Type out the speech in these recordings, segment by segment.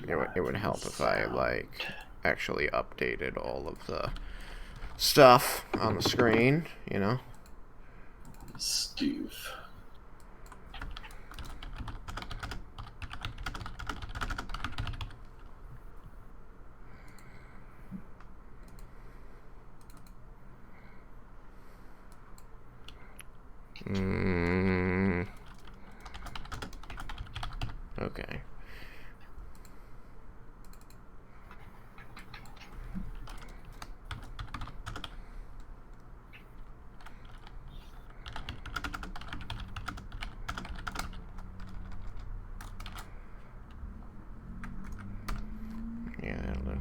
it would help if I like actually updated all of the stuff on the screen, you know. Steve. Okay. Yeah, that'll do.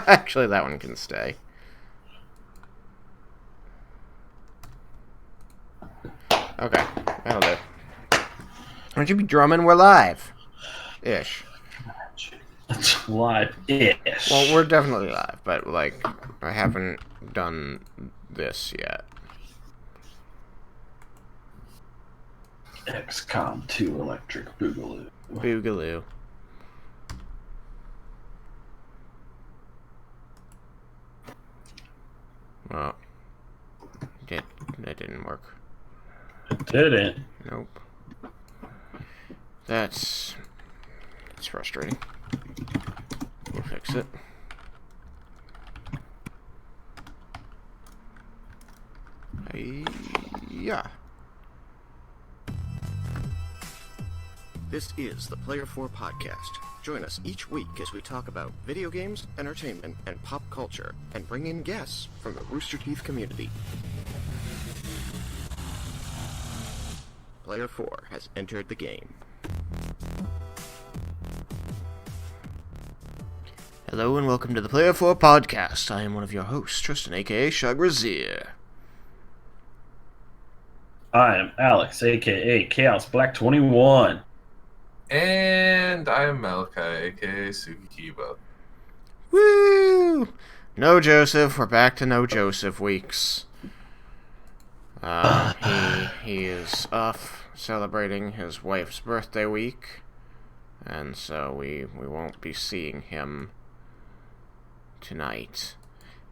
Actually, that one can stay. Okay, that'll do. Aren't you be drumming? We're live. Ish. It's live-ish. Well, we're definitely live, but, like, I haven't done this yet. XCOM 2 Electric Boogaloo. Boogaloo. Well, that didn't work. It didn't. Nope. That's frustrating. We'll fix it. Yeah. This is the Player 4 Podcast. Join us each week as we talk about video games, entertainment, and pop culture, and bring in guests from the Rooster Teeth community. Player 4 has entered the game. Hello and welcome to the Player 4 Podcast. I am one of your hosts, Tristan, aka Shagrazier. I am Alex, aka Chaos Black 21. And I'm Malachi, aka Sukikiba. Woo! No Joseph. We're back to no Joseph weeks. He is off celebrating his wife's birthday week, and so we won't be seeing him tonight.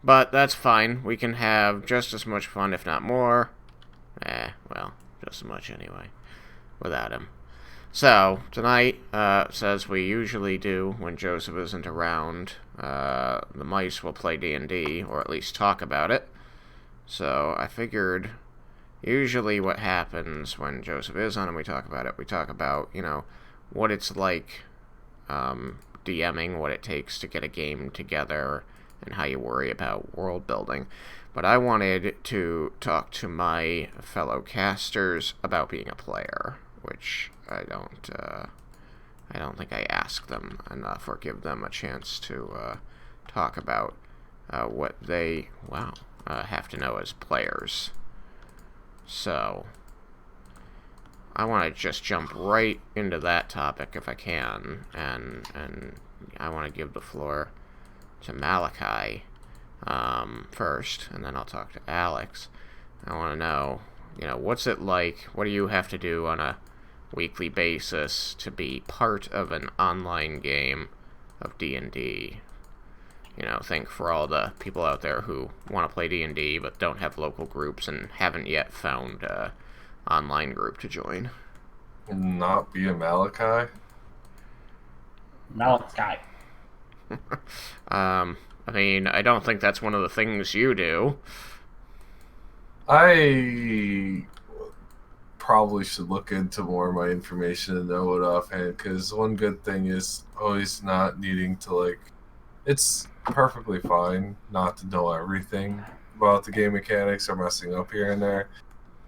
But that's fine. We can have just as much fun, if not more. Well, just as much anyway, without him. So, tonight, as we usually do when Joseph isn't around, the mice will play D&D, or at least talk about it. So, I figured, usually what happens when Joseph is on and we talk about, you know, what it's like, DMing, what it takes to get a game together, and how you worry about world building. But I wanted to talk to my fellow casters about being a player, which I don't think I ask them enough or give them a chance to talk about what they have to know as players. So I want to just jump right into that topic if I can, and I want to give the floor to Malachi first, and then I'll talk to Alex. I want to know, you know, what's it like? What do you have to do on a weekly basis to be part of an online game of D&D? You know, think for all the people out there who want to play D&D but don't have local groups and haven't yet found an online group to join. Not be a Malachi? Malachi. I mean, I don't think that's one of the things you do. I probably should look into more of my information and know it offhand, because one good thing is always not needing to, like, it's perfectly fine not to know everything about the game mechanics or messing up here and there,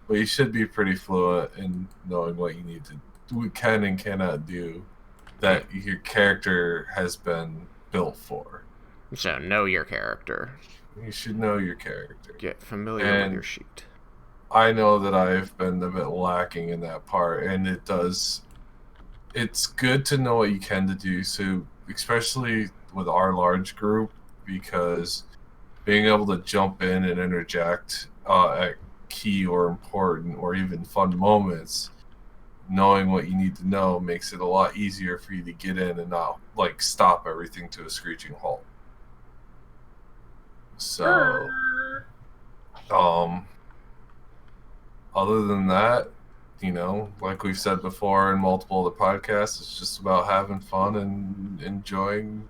but you should be pretty fluent in knowing what you need to do, can and cannot do, that your character has been built for. So, know your character. You should know your character. Get familiar with your sheet. I know that I've been a bit lacking in that part, and it's good to know what you can to do, so especially with our large group, because being able to jump in and interject at key or important or even fun moments, knowing what you need to know makes it a lot easier for you to get in and not like stop everything to a screeching halt. So, other than that, like we've said before in multiple other podcasts, it's just about having fun and enjoying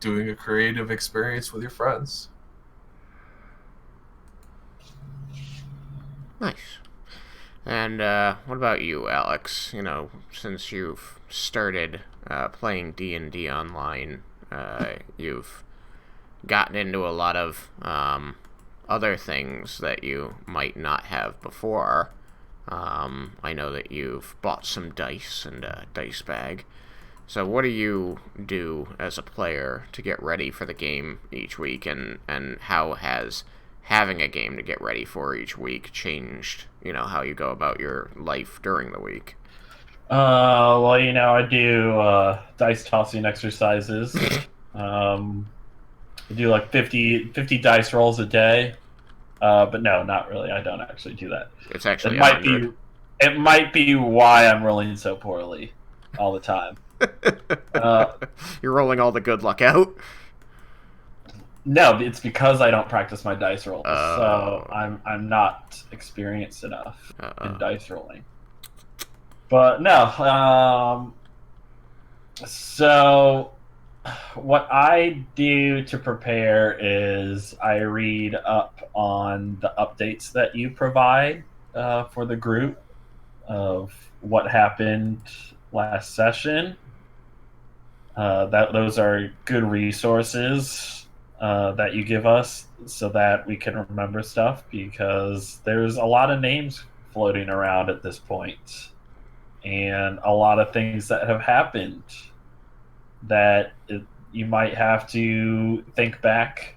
doing a creative experience with your friends. Nice. And what about you, Alex? Since you've started playing D&D online, you've gotten into a lot of other things that you might not have before. I know that you've bought some dice and a dice bag. So what do you do as a player to get ready for the game each week, and how has having a game to get ready for each week changed, how you go about your life during the week? Well, I do dice tossing exercises. I do like 50 dice rolls a day. But no, not really. I don't actually do that. It's actually it might be why I'm rolling so poorly all the time. You're rolling all the good luck out? No, it's because I don't practice my dice rolls. So I'm not experienced enough in dice rolling. But no, so what I do to prepare is I read up on the updates that you provide for the group of what happened last session. Those are good resources that you give us so that we can remember stuff, because there's a lot of names floating around at this point and a lot of things that have happened that you might have to think back,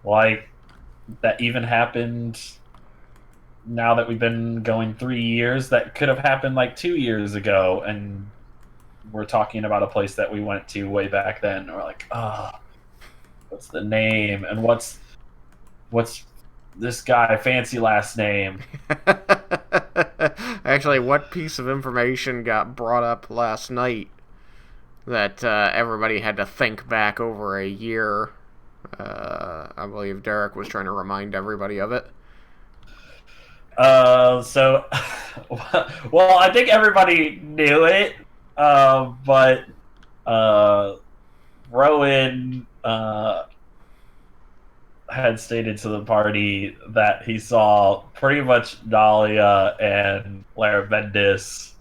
like that even happened now that we've been going 3 years, that could have happened like 2 years ago, and we're talking about a place that we went to way back then. We're like, what's the name, and what's this guy fancy last name? Actually, what piece of information got brought up last night that everybody had to think back over a year? I believe Derek was trying to remind everybody of it. So, well, I think everybody knew it, but Rowan had stated to the party that he saw pretty much Dahlia and Lara Bendis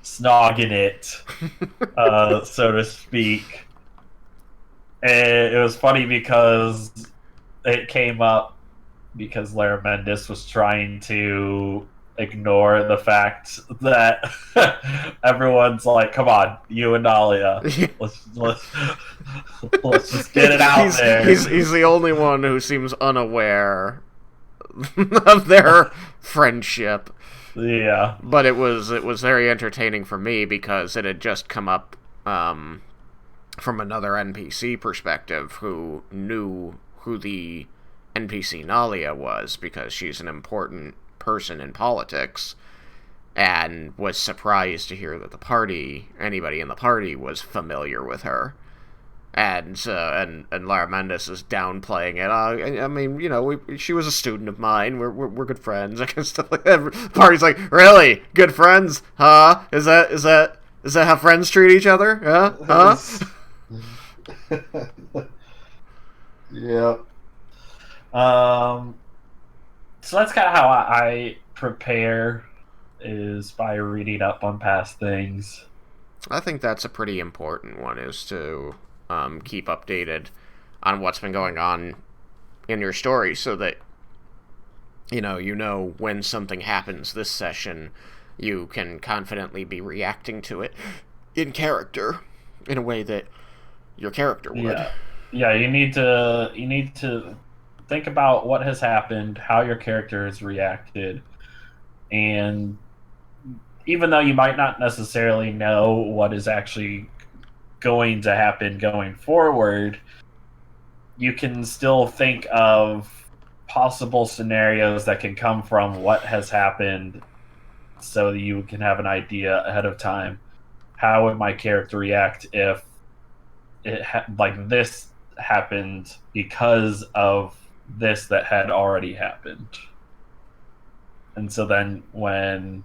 snogging it, so to speak. And it was funny because it came up because Lara Bendis was trying to ignore the fact that everyone's like, "Come on, you and Dahlia, let's just get it out there." He's the only one who seems unaware of their friendship. Yeah, but it was very entertaining for me because it had just come up from another NPC perspective who knew who the NPC Nalia was, because she's an important person in politics, and was surprised to hear that anybody in the party was familiar with her. And Lara Mendes is downplaying it. I mean, she was a student of mine. We're good friends. And stuff like that. The party's like, really? Good friends? Huh? Is that how friends treat each other? Huh? Yeah. So that's kind of how I prepare, is by reading up on past things. I think that's a pretty important one, is to keep updated on what's been going on in your story, so that you know when something happens this session, you can confidently be reacting to it in character, in a way that your character would. Yeah, you need to think about what has happened, how your character has reacted, and even though you might not necessarily know what is actually going to happen going forward, you can still think of possible scenarios that can come from what has happened, so that you can have an idea ahead of time. How would my character react if like this happened because of this that had already happened? And so then when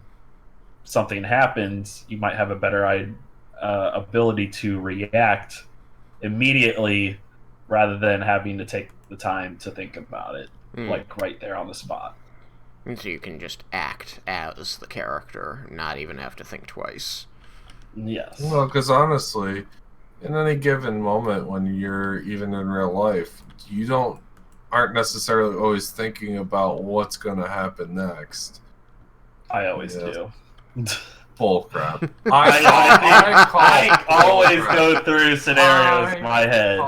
something happens, you might have a better ability to react immediately rather than having to take the time to think about it, like right there on the spot. And so you can just act as the character, not even have to think twice. Yes. Well, because honestly, in any given moment when you're even in real life, you aren't necessarily always thinking about what's going to happen next. I always do. Bull crap. I always go through scenarios in my head.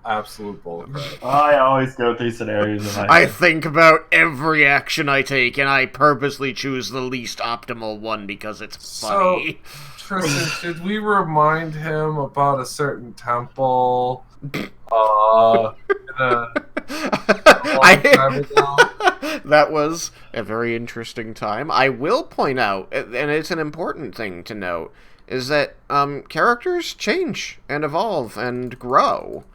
Absolute bull crap. I always go through scenarios in my head. I think about every action I take, and I purposely choose the least optimal one because it's funny. So, Tristan, should we remind him about a certain temple? That was a very interesting time. I will point out, and it's an important thing to note, is that characters change and evolve and grow.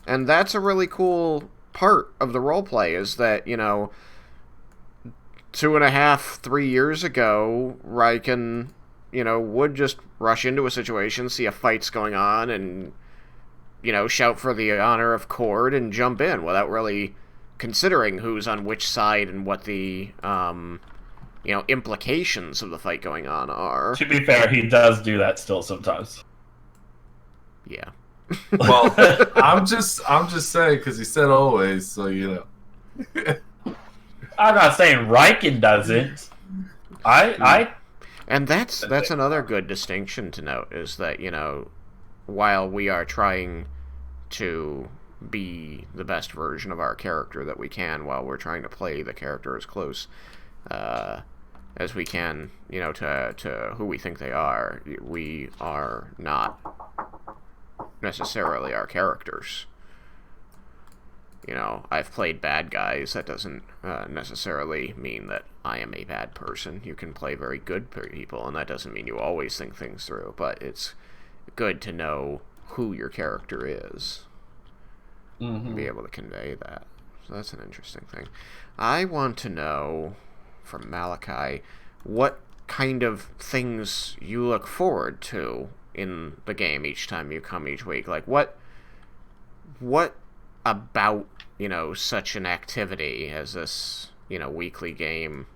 And that's a really cool part of the roleplay, is that, 2.5, 3 years ago, Riken, would just rush into a situation, see a fight's going on, and, shout for the honor of Cord and jump in without really considering who's on which side and what the, implications of the fight going on are. To be fair, he does do that still sometimes. Yeah. Well, I'm just saying because he said always, so I'm not saying Riken doesn't. And that's another good distinction to note, is that, while we are trying to be the best version of our character that we can, while we're trying to play the character as close as we can, to who we think they are, we are not necessarily our characters. I've played bad guys. That doesn't necessarily mean that I am a bad person. You can play very good people, and that doesn't mean you always think things through, but it's good to know who your character is. And be able to convey that. So that's an interesting thing. I want to know, from Malachi, what kind of things you look forward to in the game each time you come each week. Like, what about, such an activity as this, weekly game,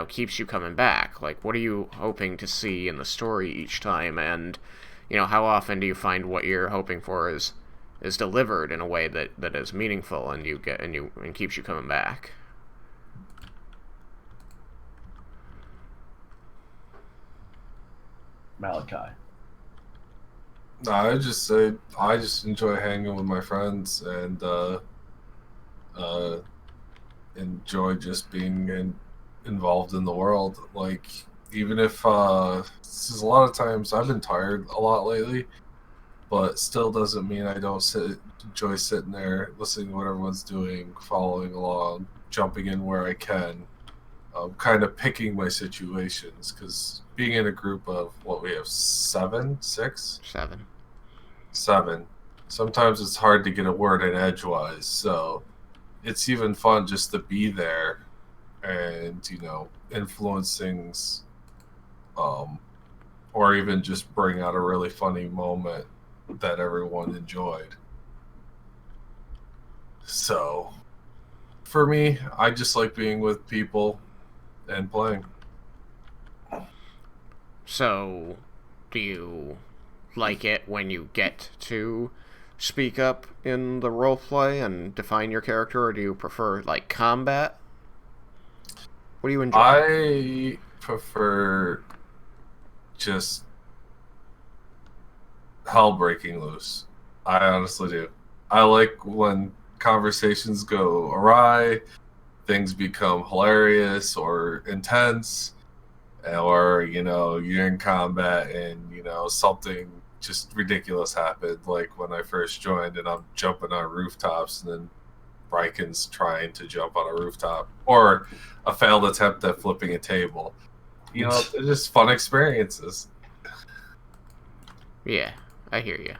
keeps you coming back? Like, what are you hoping to see in the story each time? And, how often do you find what you're hoping for is delivered in a way that is meaningful and keeps you coming back? Malachi. No, I just say I just enjoy hanging with my friends and enjoy just being involved in the world. Like, even if this is a lot of times I've been tired a lot lately, but still doesn't mean I don't enjoy sitting there listening to what everyone's doing, following along, jumping in where I can, kind of picking my situations, because being in a group of what we have seven. Sometimes it's hard to get a word in edgewise, so it's even fun just to be there and influence things, or even just bring out a really funny moment that everyone enjoyed. So for me, I just like being with people and playing. So, do you like it when you get to speak up in the roleplay and define your character, or do you prefer, like, combat? What do you enjoy? I prefer just hell breaking loose. I honestly do. I like when conversations go awry, things become hilarious or intense, or you're in combat and something just ridiculous happened, like when I first joined and I'm jumping on rooftops and then Riken's trying to jump on a rooftop, or a failed attempt at flipping a table. You know, they're just fun experiences. Yeah, I hear you.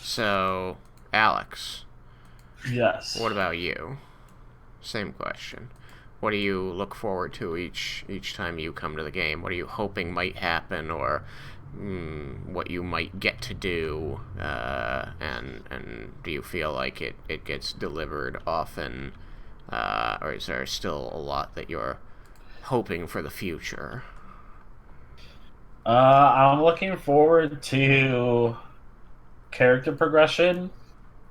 So, Alex. Yes. What about you? Same question. What do you look forward to each time you come to the game? What are you hoping might happen, or what you might get to do? And do you feel like it gets delivered often, or is there still a lot that you're hoping for the future? I'm looking forward to character progression,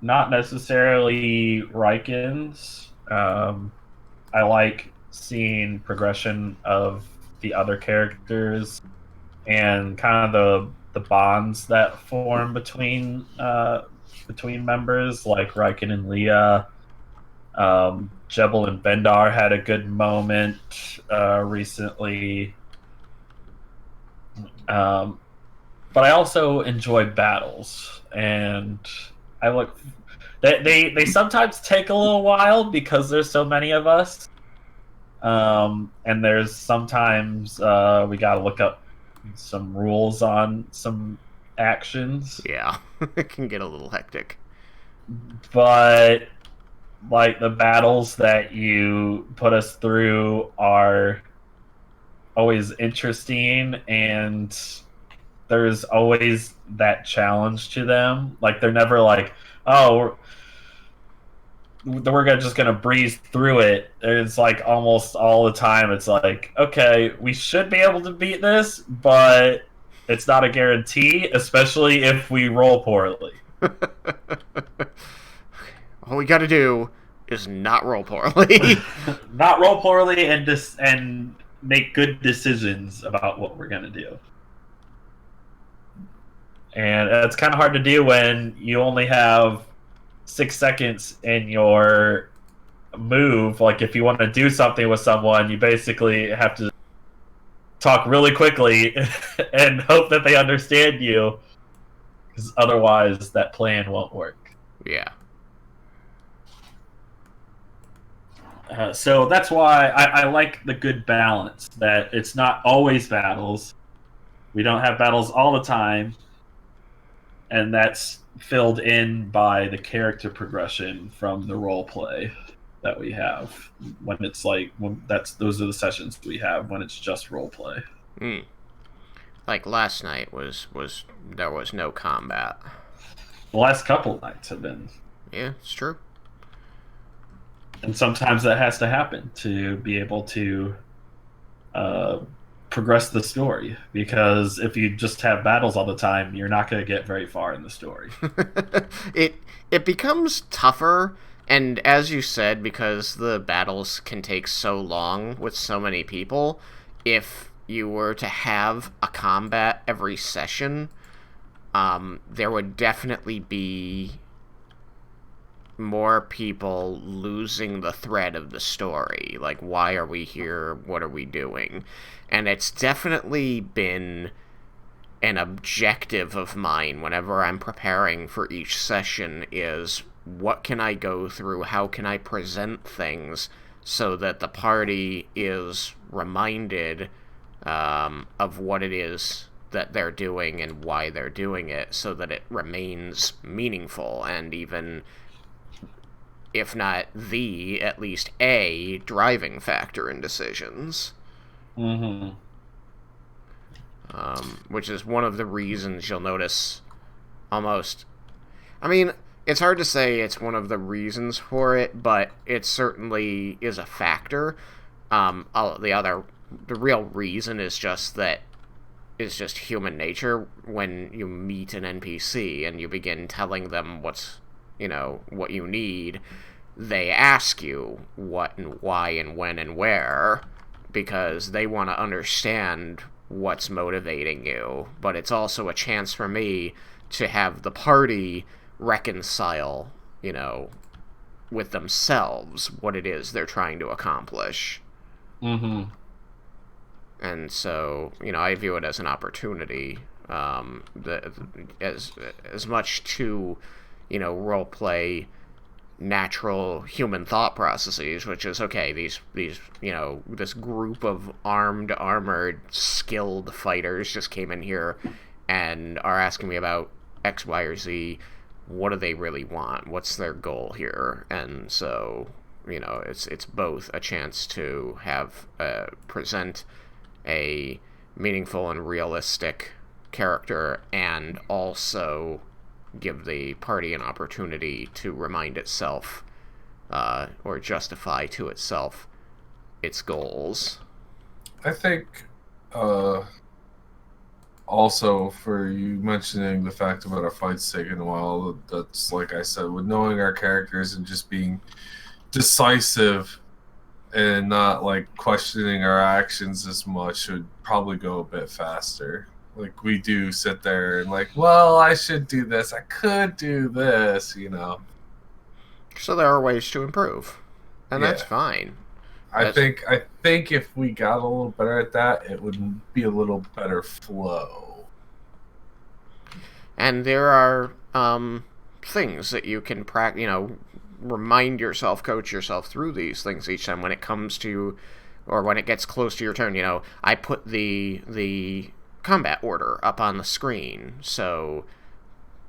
not necessarily Riken's. I like seeing progression of the other characters and kind of the bonds that form between members, like Riken and Leah. Jebel and Bendar had a good moment recently. But I also enjoy battles, and I look. They sometimes take a little while because there's so many of us, and there's sometimes we gotta look up some rules on some actions. Yeah, it can get a little hectic. But like the battles that you put us through are always interesting, and there's always that challenge to them. Like they're never like, oh, we're just gonna breeze through it. It's like almost all the time. It's like, okay, we should be able to beat this, but it's not a guarantee, especially if we roll poorly. All we gotta do is not roll poorly. Not roll poorly and make good decisions about what we're gonna do. And it's kind of hard to do when you only have 6 seconds in your move. Like if you want to do something with someone, you basically have to talk really quickly and hope that they understand you, because otherwise that plan won't work. Yeah. So that's why I like the good balance, that it's not always battles. We don't have battles all the time, and that's filled in by the character progression from the role play that we have. When it's like those are the sessions we have when it's just role play. Like last night there was no combat. The last couple nights have been. Yeah, it's true. And sometimes that has to happen to be able to progress the story, because if you just have battles all the time, you're not going to get very far in the story. It becomes tougher, and as you said, because the battles can take so long with so many people, if you were to have a combat every session, there would definitely be more people losing the thread of the story. Like, why are we here? What are we doing? And it's definitely been an objective of mine whenever I'm preparing for each session is, what can I go through? How can I present things so that the party is reminded of what it is that they're doing and why they're doing it, so that it remains meaningful and even, if not at least a driving factor in decisions. Mm-hmm. Which is one of the reasons you'll notice almost... I mean, it's hard to say it's one of the reasons for it, but it certainly is a factor. The real reason is just human nature. When you meet an NPC and you begin telling them what you need, they ask you what and why and when and where, because they want to understand what's motivating you. But it's also a chance for me to have the party reconcile, with themselves what it is they're trying to accomplish. Mm-hmm. And so, I view it as an opportunity, as much to role play natural human thought processes, which is, okay, these this group of armored, skilled fighters just came in here and are asking me about X, Y, or Z. What do they really want? What's their goal here? And so, it's both a chance to have present a meaningful and realistic character, and also give the party an opportunity to remind itself or justify to itself its goals. I think also for you mentioning the fact about our fights taking a while, that's like I said, with knowing our characters and just being decisive and not like questioning our actions as much should probably go a bit faster. Like, we do sit there and like, well, I should do this, I could do this, So there are ways to improve, and that's fine. I think if we got a little better at that, it would be a little better flow. And there are things that you can remind yourself, coach yourself through these things each time when it comes to, or when it gets close to your turn. I put the combat order up on the screen so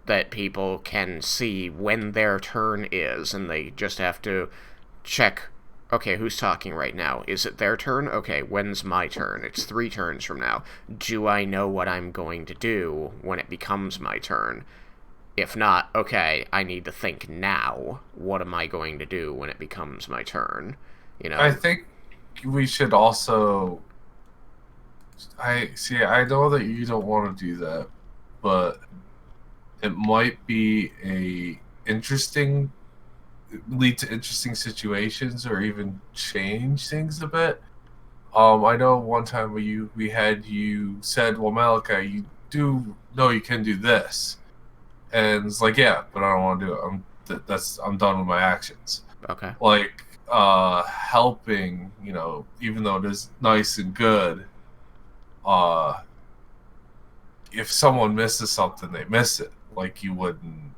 that people can see when their turn is, and they just have to check, okay, who's talking right now? Is it their turn? Okay, when's my turn? It's 3 turns from now. Do I know what I'm going to do when it becomes my turn? If not, okay, I need to think now. What am I going to do when it becomes my turn? I think we should also... I know that you don't want to do that, but it might be lead to interesting situations, or even change things a bit. I know one time we had you said, well, Malachi, you do know you can do this, and it's like, yeah, but I don't want to do it. I'm done with my actions. Okay. Like helping, even though it is nice and good. If someone misses something, they miss it. Like you would in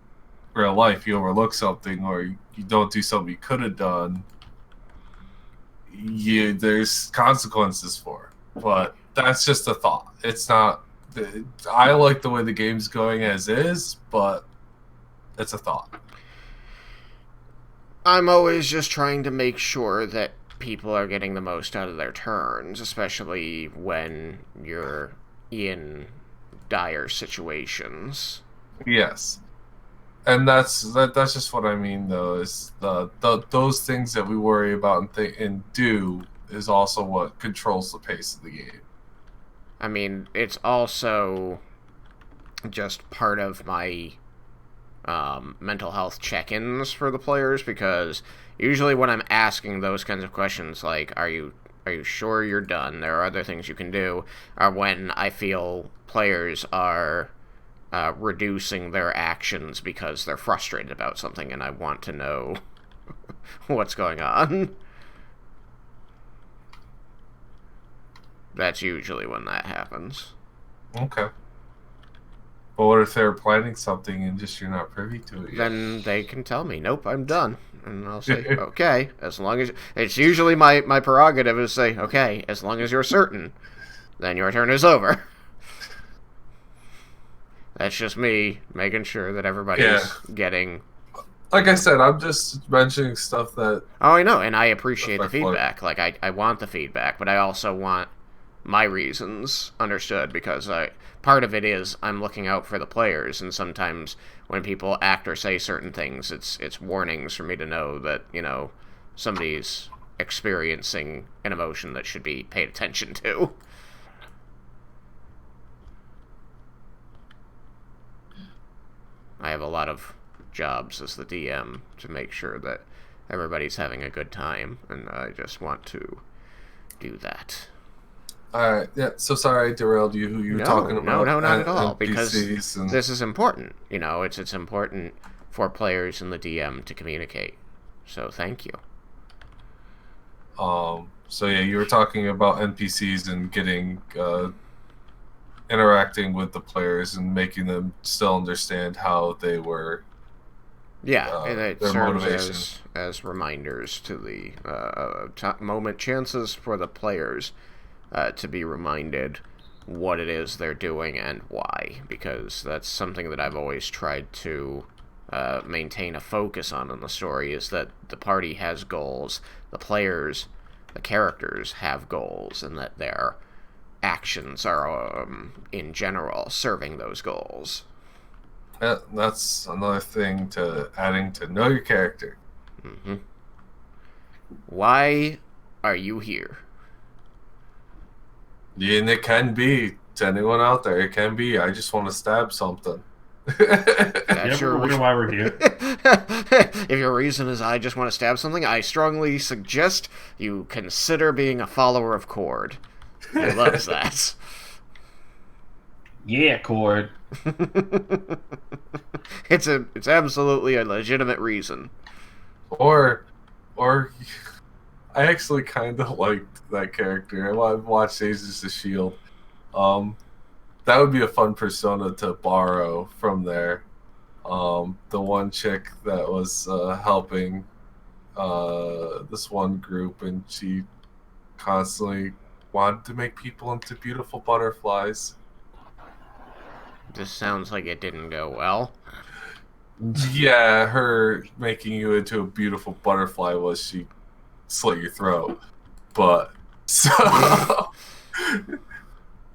real life, you overlook something, or you don't do something you could have done. There's consequences for it. But that's just a thought. It's not. I like the way the game's going as is, but it's a thought. I'm always just trying to make sure that people are getting the most out of their turns, especially when you're in dire situations. Yes, and that's just what I mean, though, is those things that we worry about and do is also what controls the pace of the game. I mean, it's also just part of my mental health check-ins for the players, because usually when I'm asking those kinds of questions, like, are you sure you're done? There are other things you can do, or when I feel players are reducing their actions because they're frustrated about something, and I want to know what's going on. That's usually when that happens. Okay. But what if they're planning something and just you're not privy to it yet? Then they can tell me, nope, I'm done. And I'll say, okay, as long as... It's usually my prerogative is say, okay, as long as you're certain, then your turn is over. That's just me making sure that everybody's getting... Like I said, I'm just mentioning stuff that... Oh, I know, and I appreciate the feedback. Like, I want the feedback, but I also want my reasons understood, because part of it is I'm looking out for the players, and sometimes when people act or say certain things, it's warnings for me to know that, somebody's experiencing an emotion that should be paid attention to. I have a lot of jobs as the DM to make sure that everybody's having a good time, and I just want to do that. Alright, yeah, so sorry I derailed you, who you were talking about. No, not at all, because and... this is important. It's important for players and the DM to communicate. So thank you. So yeah, you were talking about NPCs and getting, interacting with the players and making them still understand how they were Yeah, and it their serves motivation. as reminders to the moment chances for the players to be reminded what it is they're doing and why, because that's something that I've always tried to maintain a focus on in the story, is that the party has goals, the players, the characters have goals, and that their actions are, in general, serving those goals. Yeah, that's another thing to adding to know your character. Mm-hmm. Why are you here? Yeah, and it can be to anyone out there. It can be. I just want to stab something. That's You ever wonder why we're here? If your reason is I just want to stab something, I strongly suggest you consider being a follower of Cord. He loves that. Yeah, Cord. It's absolutely a legitimate reason. or I actually kind of liked that character. I watched Agents of Shield. That would be a fun persona to borrow from there. The one chick that was helping this one group, and she constantly wanted to make people into beautiful butterflies. This sounds like it didn't go well. Yeah, her making you into a beautiful butterfly was she slit your throat. But so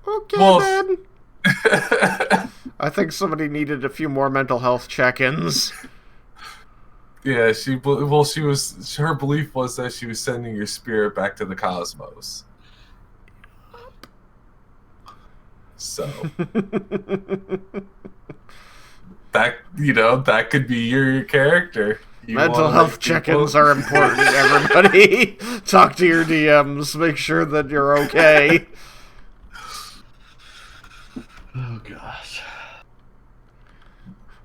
Okay, well, then. I think somebody needed a few more mental health check-ins. yeah, she was her belief was that she was sending your spirit back to the cosmos. So that could be your character. You Mental wanna health make people- check-ins are important, everybody. Talk to your DMs. Make sure that you're okay. Oh gosh.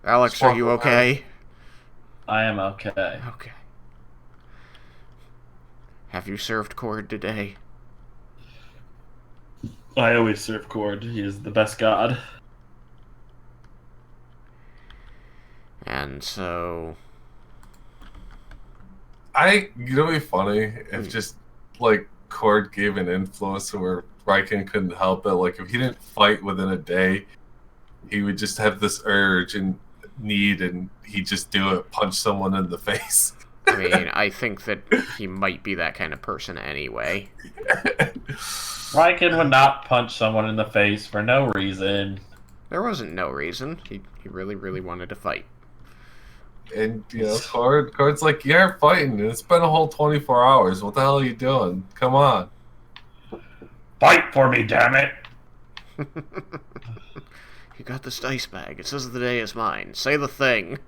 Alex, are you okay? I am okay. Okay. Have you served Cord today? I always serve Cord. He is the best god. And so... it'd be funny if just like Cord gave an influence where Riken couldn't help it. Like if he didn't fight within a day, he would just have this urge and need, and he'd just do it, punch someone in the face. I mean, I think that he might be that kind of person anyway. Riken would not punch someone in the face for no reason. There wasn't no reason. He really, really wanted to fight. And Cord's like, you're fighting, and it's been a whole 24 hours. What the hell are you doing? Come on. Fight for me, damn it! You got this dice bag. It says the day is mine. Say the thing.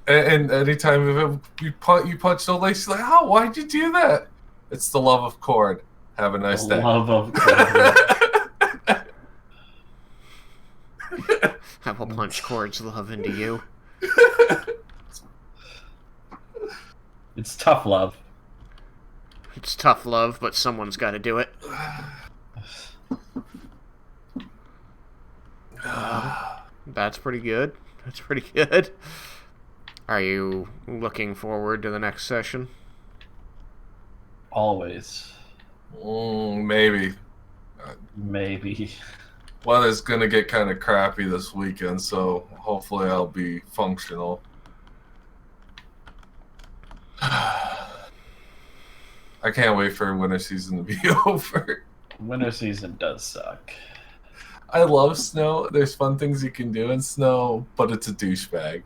And anytime you punch the lady, she's like, oh, why'd you do that? It's the love of Cord. Have a nice day. Love of Cord. I will punch Cord's love into you. It's tough love. It's tough love, but someone's got to do it. That's pretty good. That's pretty good. Are you looking forward to the next session? Always. Maybe. Maybe. Weather's gonna get kind of crappy this weekend, so hopefully I'll be functional. I can't wait for winter season to be over. Winter season does suck. I love snow. There's fun things you can do in snow, but it's a douchebag.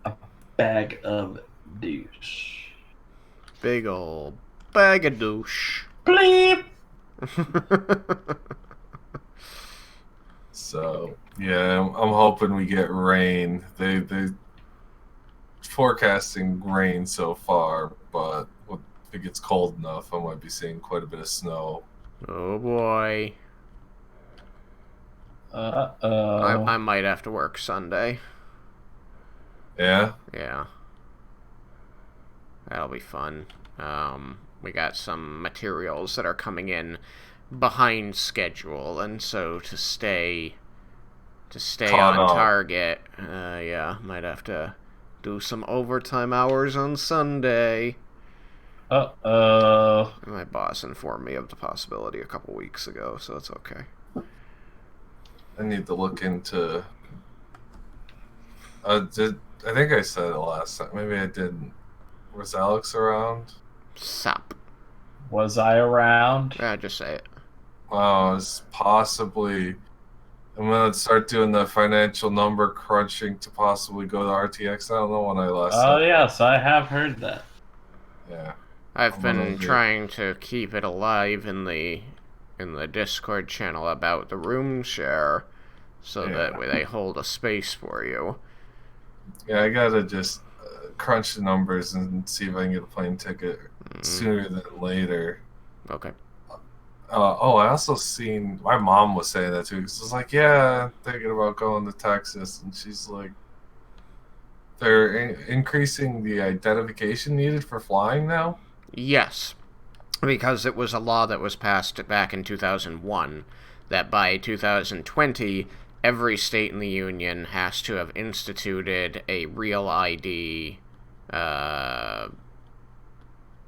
A bag of douche. Big ol' bag of douche. Bleep! So yeah, I'm hoping we get rain. They forecasting rain so far, but if it gets cold enough, I might be seeing quite a bit of snow. Oh boy. Uh-oh. I might have to work Sunday. Yeah. Yeah. That'll be fun. We got some materials that are coming in behind schedule, and so to stay to stay Caught on up. target. Yeah, might have to do some overtime hours on Sunday. Uh-oh. My boss informed me of the possibility a couple weeks ago, so it's okay. I need to look into. I think I said it last time? Maybe I didn't. Was Alex around? Sup. Was I around? Yeah, just say it. It's possibly. I'm gonna start doing the financial number crunching to possibly go to RTX. I don't know when I last. Oh, said yes, I have heard that. Yeah. I've I'm been gonna do- trying to keep it alive in the Discord channel about the room share, so that way they hold a space for you. Yeah, I gotta just crunch the numbers and see if I can get a plane ticket sooner than later. Okay. I also seen my mom was saying that too. Because I was like, yeah, thinking about going to Texas, and she's like, they're increasing the identification needed for flying now. Yes, because it was a law that was passed back in 2001 that by 2020 every state in the union has to have instituted a real ID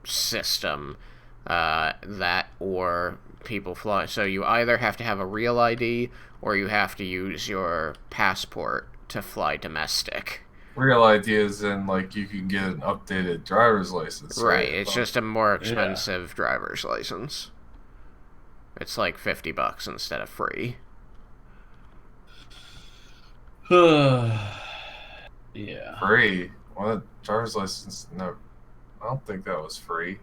system that or people fly. So you either have to have a real ID or you have to use your passport to fly domestic. Real ideas in like you can get an updated driver's license. Right, it's just a more expensive driver's license. It's like $50 instead of free. Yeah. Free. What driver's license? No, I don't think that was free.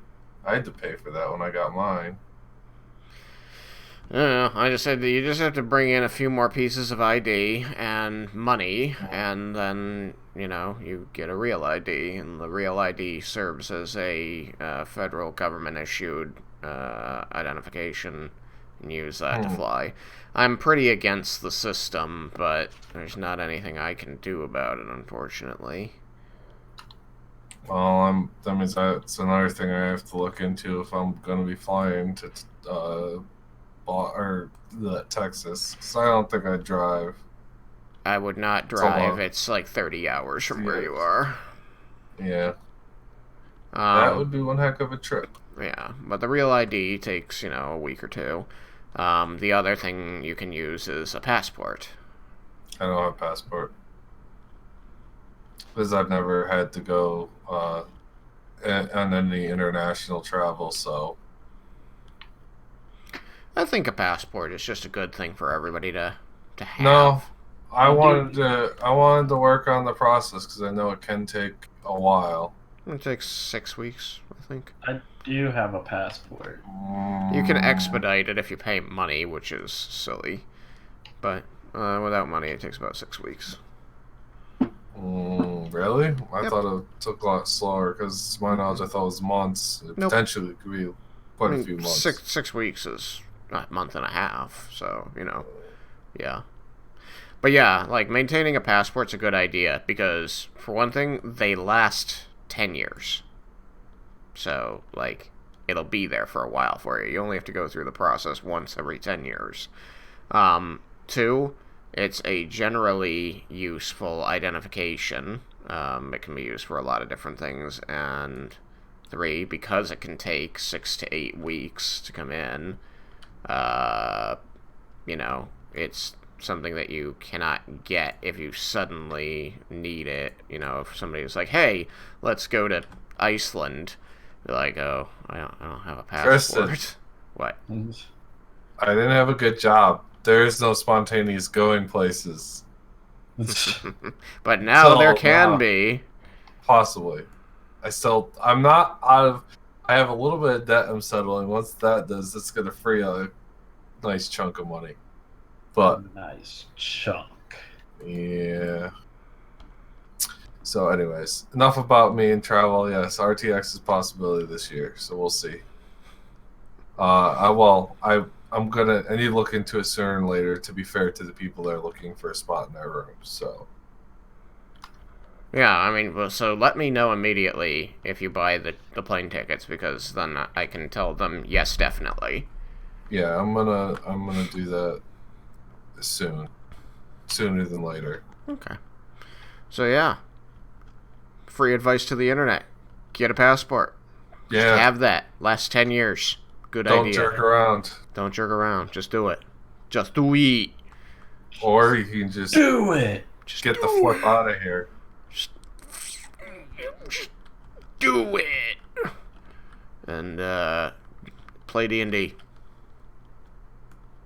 I had to pay for that when I got mine. I don't know. I just said that you just have to bring in a few more pieces of ID and money, and then, you get a real ID, and the real ID serves as a federal government-issued identification, and use that to fly. I'm pretty against the system, but there's not anything I can do about it, unfortunately. Well, that means that's another thing I have to look into if I'm going to be flying to Texas. Because I don't think I'd drive. I would not drive. It's like 30 hours from where you are. Yeah. That would be one heck of a trip. Yeah, but the real ID takes, a week or two. The other thing you can use is a passport. I don't have a passport. Because I've never had to go on any international travel, so... I think a passport is just a good thing for everybody to have. No, I wanted to work on the process because I know it can take a while. It takes 6 weeks, I think. I do have a passport. You can expedite it if you pay money, which is silly. But without money, it takes about 6 weeks. Really? I thought it took a lot slower because, to my knowledge, I thought it was months. Potentially, it could be quite a few months. 6 weeks is a month and a half, so, yeah. But yeah, like, maintaining a passport's a good idea because, for one thing, they last 10 years. So, like, it'll be there for a while for you. You only have to go through the process once every 10 years. 2, it's a generally useful identification. It can be used for a lot of different things. And 3, because it can take 6 to 8 weeks to come in, it's something that you cannot get if you suddenly need it. If somebody was like, hey, let's go to Iceland, you're like, oh, I don't have a passport. Tristan. What? I didn't have a good job. There is no spontaneous going places. But now there can be. Possibly. I'm not out of... I have a little bit of debt I'm settling. Once that does, it's going to free a nice chunk of money. But... Nice chunk. Yeah. So anyways, enough about me and travel. Yes, RTX is a possibility this year, so we'll see. I need to look into it sooner than later, to be fair to the people that are looking for a spot in their room, so... Yeah, I mean, so let me know immediately if you buy the plane tickets, because then I can tell them, yes, definitely. Yeah, I'm gonna do that soon. sooner than later. Okay. So yeah, free advice to the internet: get a passport. Just Yeah. have that. Last 10 years. Good Don't idea. jerk around. Don't jerk around. Just do it. Just do it. Or you can just Do it. Just get do the flip it. out of here. Just do it. And play D&D.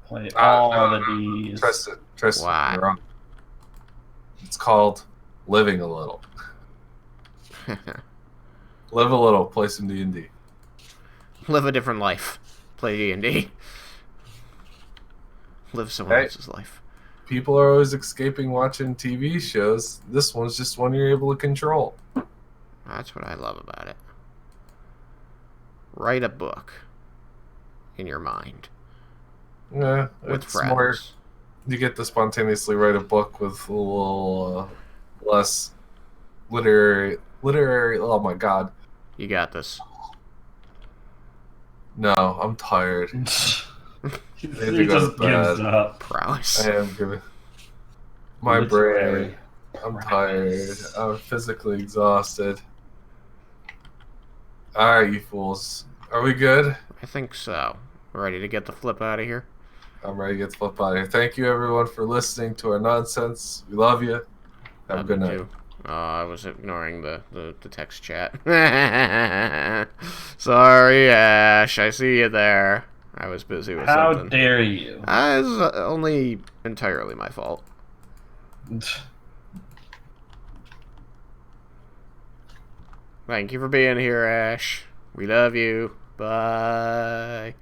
Play all no, the D's. Tristan, Why? you're wrong. It's called living a little. Live a little, play some D&D. Live a different life. Play D&D. Live someone else's life. People are always escaping watching TV shows. This one's just one you're able to control. That's what I love about it. Write a book in your mind Yeah, with it's friends. more. You get to spontaneously write a book with a little less literary. Oh my god. You got this. No, I'm tired. He to go just to gives bed. up. Prowess. I am giving my Literary brain. I'm tired. prowess. I'm physically exhausted. All right, you fools. Are we good? I think so. Ready to get the flip out of here? I'm ready to get the flip out of here. Thank you, everyone, for listening to our nonsense. We love you. Have a good night. Too. I was ignoring the text chat. Sorry, Ash. I see you there. I was busy with How something. dare you? It's only entirely my fault. Thank you for being here, Ash. We love you. Bye.